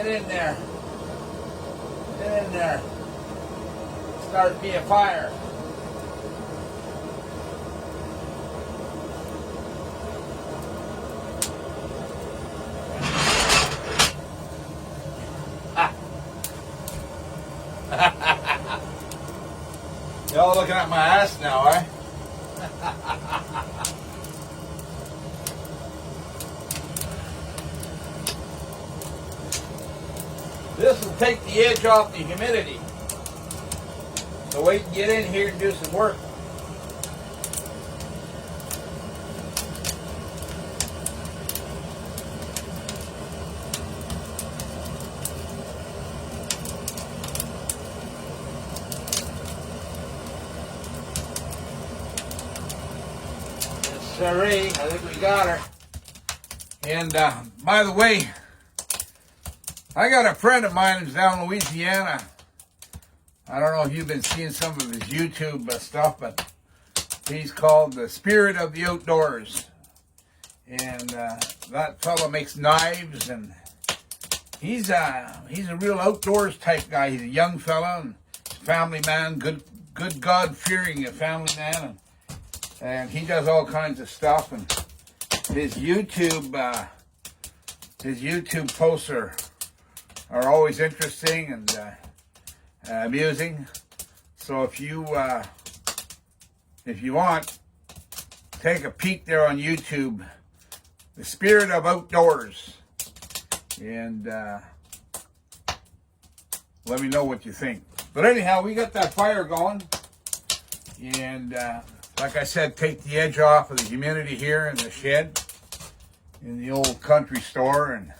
Get in there. Get in there. Start me a fire. Y'all looking at my ass now, eh? This will take the edge off the humidity. So we can get in here and do some work. Yes, sirree. I think we got her. And by the way, I got a friend of mine who's down in Louisiana. I don't know if you've been seeing some of his YouTube stuff, but he's called the Spirit of the Outdoors. And that fellow makes knives, and he's a real outdoors type guy. He's a young fella and family man, good God-fearing family man, and he does all kinds of stuff. And his YouTube posts are always interesting and amusing. So if you want, take a peek there on YouTube, the Spirit of Outdoors, and let me know what you think. But anyhow, we got that fire going, and like I said, take the edge off of the humidity here in the shed in the old country store. And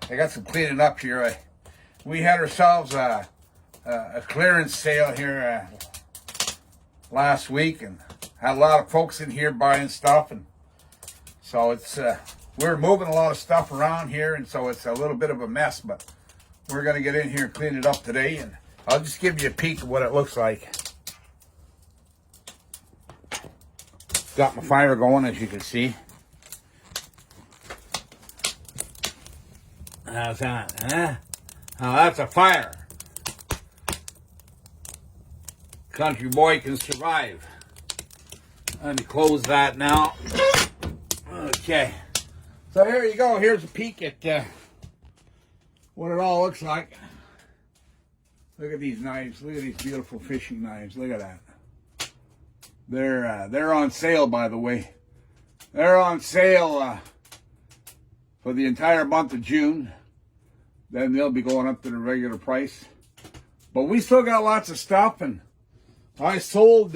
I got some cleaning up here. We had ourselves a clearance sale here last week, and had a lot of folks in here buying stuff, and so it's we're moving a lot of stuff around here, and so it's a little bit of a mess, but we're going to get in here and clean it up today, and I'll just give you a peek of what it looks like. Got my fire going, as you can see. How's that, huh? Now that's a fire. Country boy can survive. Let me close that now. Okay. So here you go. Here's a peek at what it all looks like. Look at these knives. Look at these beautiful fishing knives. Look at that. They're on sale, by the way. They're on sale for the entire month of June. Then they'll be going up to the regular price. But we still got lots of stuff, and I sold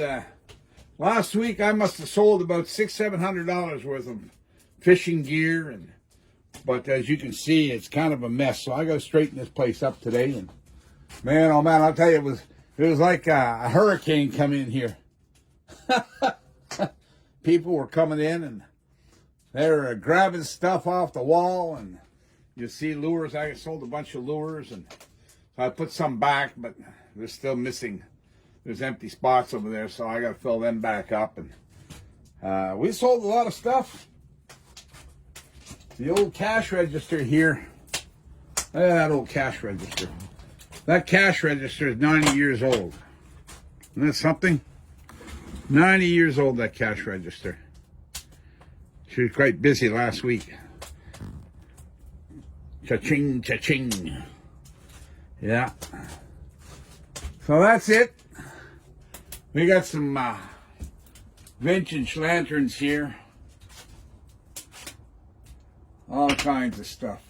last week. I must have sold about $600-700 worth of fishing gear, but as you can see, it's kind of a mess. So I got to straighten this place up today. And man, oh man, I'll tell you, it was like a hurricane coming in here. People were coming in, and they were grabbing stuff off the wall, and you see lures. I sold a bunch of lures, and so I put some back, but they're still missing. There's empty spots over there, so I got to fill them back up. And we sold a lot of stuff. The old cash register here. Look at that old cash register. That cash register is 90 years old. Isn't that something? 90 years old, that cash register. She was quite busy last week. Cha-ching, cha-ching. Yeah. So that's it. We got some vintage lanterns here. All kinds of stuff.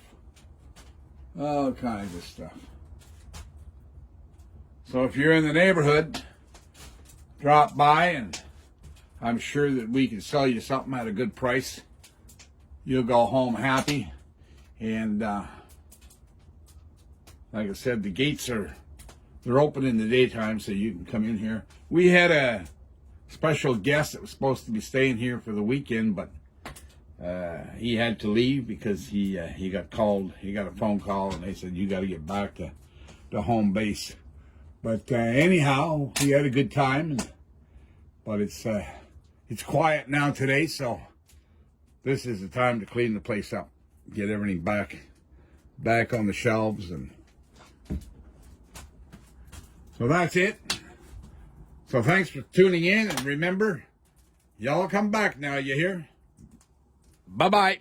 All kinds of stuff. So if you're in the neighborhood, drop by, and I'm sure that we can sell you something at a good price. You'll go home happy. And like I said, the gates they're open in the daytime, so you can come in here. We had a special guest that was supposed to be staying here for the weekend, but he had to leave because he got called. He got a phone call, and they said, you got to get back to home base. But anyhow, we had a good time, but it's quiet now today, so this is the time to clean the place up, get everything back back on the shelves. And so that's it. So thanks for tuning in, and remember, y'all come back now, you hear? Bye-bye.